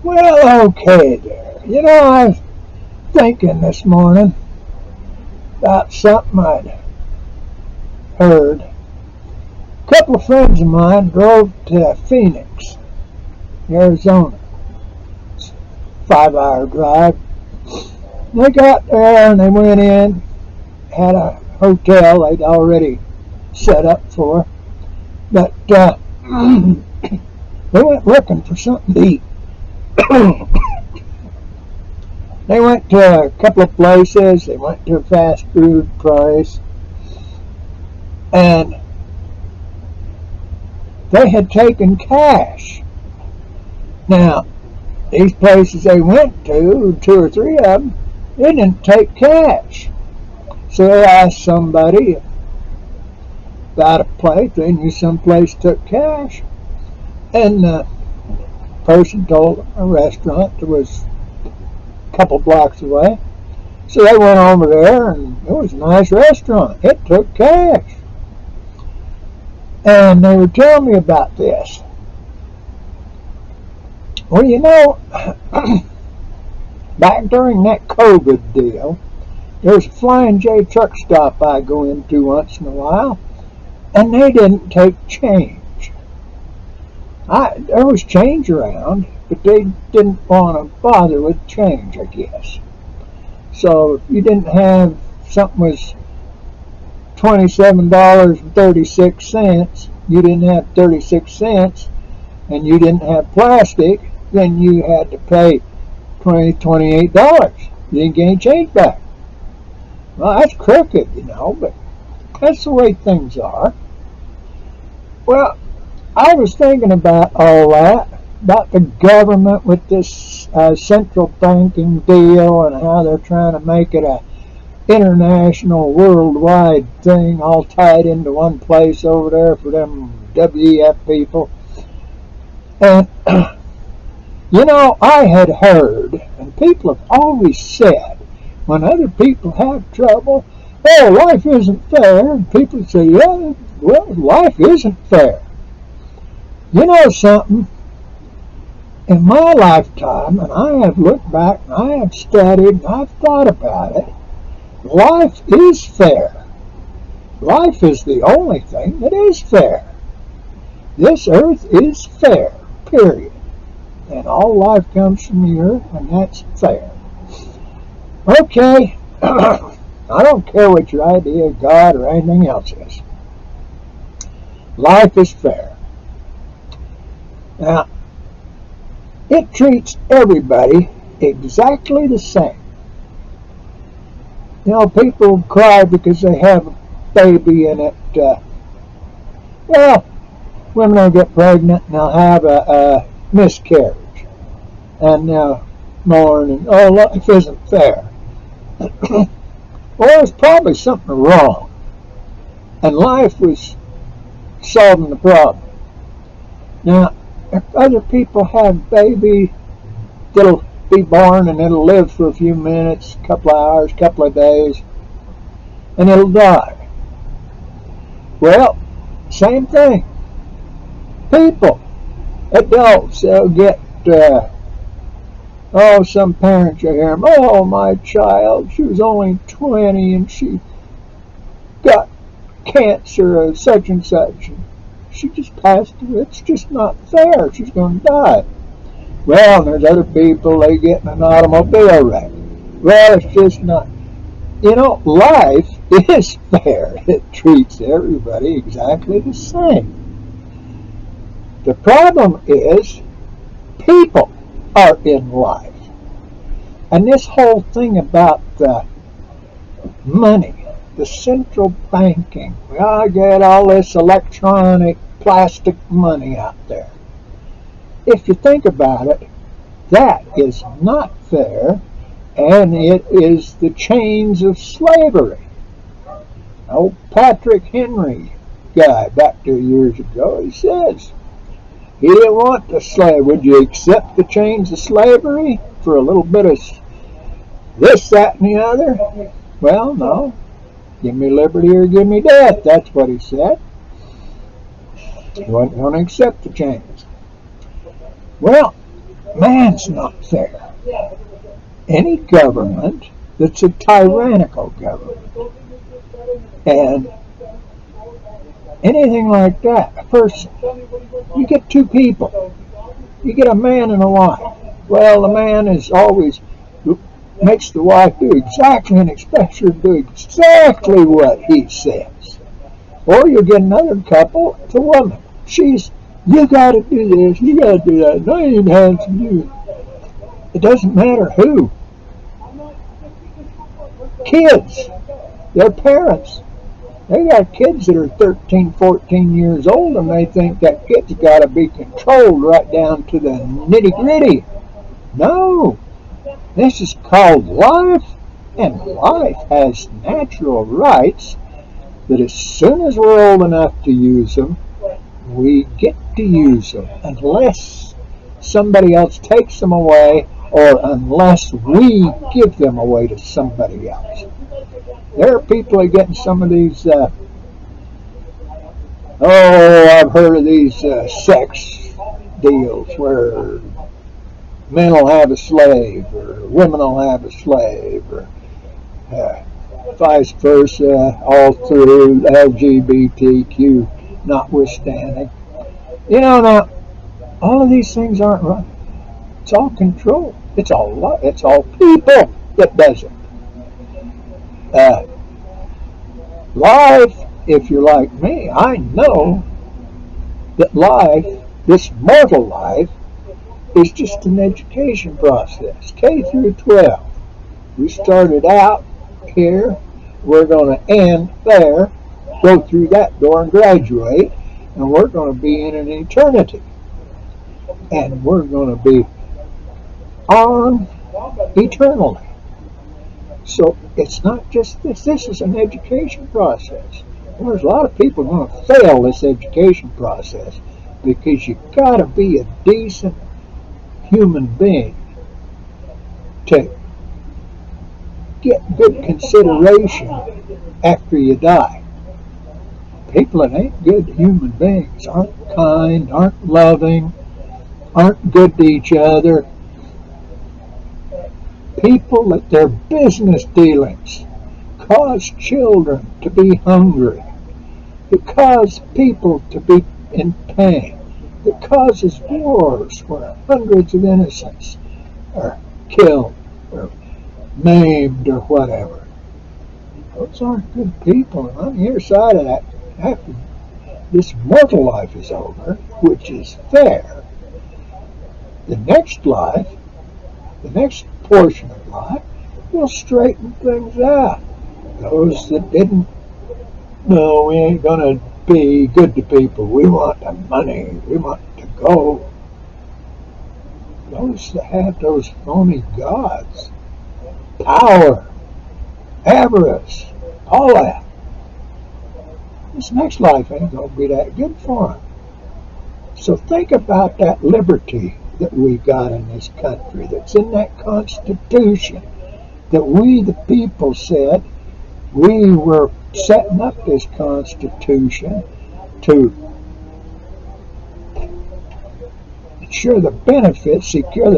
Well, okay there. I was thinking this morning about something I'd heard. A couple of friends of mine drove to Phoenix, Arizona. It's a 5-hour drive. They got there and they went in, had a hotel they'd already set up for, but they went looking for something to eat. They went to a couple of places. They went to a fast food place, and they had taken cash. Now, these places they went to, two or three of them, they didn't take cash. So they asked somebody about a place. They knew some place took cash, and the person told them a restaurant that was a couple blocks away. So they went over there, and it was a nice restaurant. It took cash. And they were telling me about this. Well, back during that COVID deal, there's a Flying J truck stop I go into once in a while, and they didn't take change. There was change around, but they didn't want to bother with change, I guess. So if you didn't have something was $27.36, you didn't have 36 cents, and you didn't have plastic, then you had to pay $28. You didn't get any change back. Well, that's crooked, but that's the way things are. Well, I was thinking about all that, about the government with this central banking deal and how they're trying to make it a international, worldwide thing, all tied into one place over there for them WEF people. And, I had heard, and people have always said, when other people have trouble, oh, life isn't fair. And people say, yeah, well, life isn't fair. You know something? In my lifetime, and I have looked back, and I have studied, and I've thought about it, life is fair. Life is the only thing that is fair. This earth is fair, period. And all life comes from the earth, and that's fair. Okay, I don't care what your idea of God or anything else is. Life is fair. Now, it treats everybody exactly the same. People cry because they have a baby and women will get pregnant and they'll have a miscarriage. And they'll mourn and, oh, life isn't fair. Well, there's probably something wrong. And life was solving the problem. Now, if other people have baby that'll be born and it'll live for a few minutes, a couple of hours, a couple of days, and it'll die. Well, same thing. People, adults, they'll get, some parents you hear them, oh, my child, she was only 20 and she got cancer or such and such. She just passed away. It's just not fair. She's going to die. Well, there's other people, they get in an automobile wreck. Well, it's just not. Life is fair. It treats everybody exactly the same. The problem is people are in life. And this whole thing about the money, the central banking, I get all this electronic plastic money out there. If you think about it, that is not fair, and it is the chains of slavery. Old Patrick Henry guy back 2 years ago, he says, he didn't want the slave. Would you accept the chains of slavery for a little bit of this, that, and the other? Well, no. Give me liberty or give me death. That's what he said. He wasn't going to accept the chains. Well, Man's not fair. Any government that's a tyrannical government and anything like that, first you get two people. You get a man and a wife. Well, the man is always makes the wife do exactly and expects her to do exactly what he says. Or you get another couple, it's a woman. You got to do this, you got to do that. No, you ain't have to do it. It doesn't matter who. Kids, their parents, they got kids that are 13, 14 years old, and they think that kid's got to be controlled right down to the nitty gritty. No, this is called life, and life has natural rights that as soon as we're old enough to use them, we get to use them unless somebody else takes them away or unless we give them away to somebody else. There are people that are getting some of these, I've heard of these sex deals where men will have a slave or women will have a slave or vice versa, all through LGBTQ notwithstanding. Now, all of these things aren't right. It's all control. It's all people that does it. Life, if you're like me, I know that life, this mortal life, is just an education process, K through 12. We started out here, we're going to end there, go through that door and graduate, and we're going to be in an eternity. And we're going to be on eternally. So it's not just this is an education process. There's a lot of people going to fail this education process because you got to be a decent human being to get good consideration after you die. People that ain't good human beings, aren't kind, aren't loving, aren't good to each other. People that their business dealings cause children to be hungry. It causes people to be in pain. It causes wars where hundreds of innocents are killed or maimed or whatever. Those aren't good people. And on the other side of that, after this mortal life is over, which is fair, the next life, the next portion of life, will straighten things out. Those that didn't, no, we ain't going to be good to people. We want the money. We want to go. Those that have those phony gods, power, avarice, all that, this next life ain't going to be that good for them. So think about that liberty that we got in this country, that's in that Constitution, that we the people said we were setting up this Constitution to secure the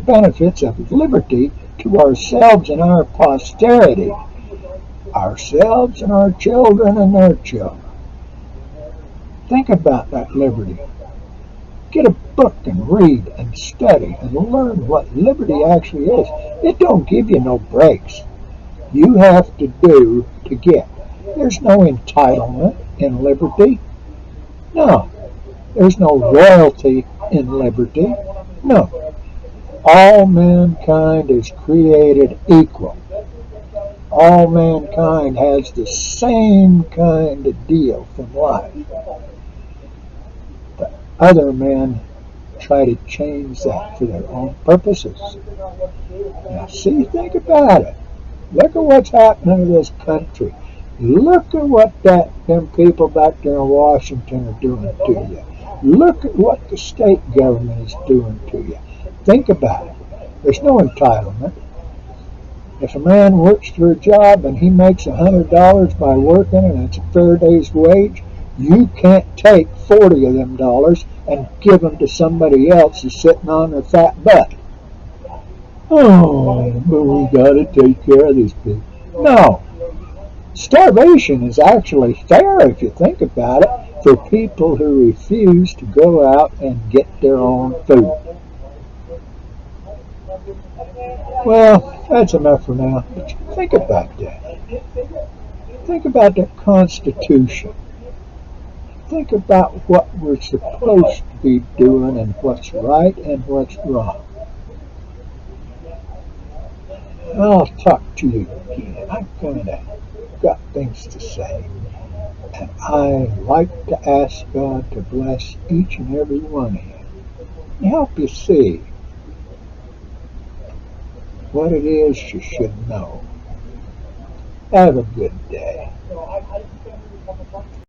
benefits of liberty to ourselves and our posterity, ourselves and our children and their children. Think about that liberty. Get a book and read and study and learn what liberty actually is. It don't give you no breaks. You have to do to get. There's no entitlement in liberty. No. There's no royalty in liberty. No. All mankind is created equal. All mankind has the same kind of deal from life. The other men try to change that for their own purposes. Now see, think about it. Look at what's happening to this country. Look at what them people back there in Washington are doing to you. Look at what the state government is doing to you. Think about it. There's no entitlement. If a man works for a job and he makes $100 by working and it's a fair day's wage, you can't take 40 of them dollars and give them to somebody else who's sitting on their fat butt. Oh, but we gotta take care of these people. No, starvation is actually fair if you think about it for people who refuse to go out and get their own food. Well, that's enough for now. But think about that. Think about the Constitution. Think about what we're supposed to be doing and what's right and what's wrong. I'll talk to you again. I'm gonna got things to say. And I like to ask God to bless each and every one of you and help you see what it is you should know. Have a good day.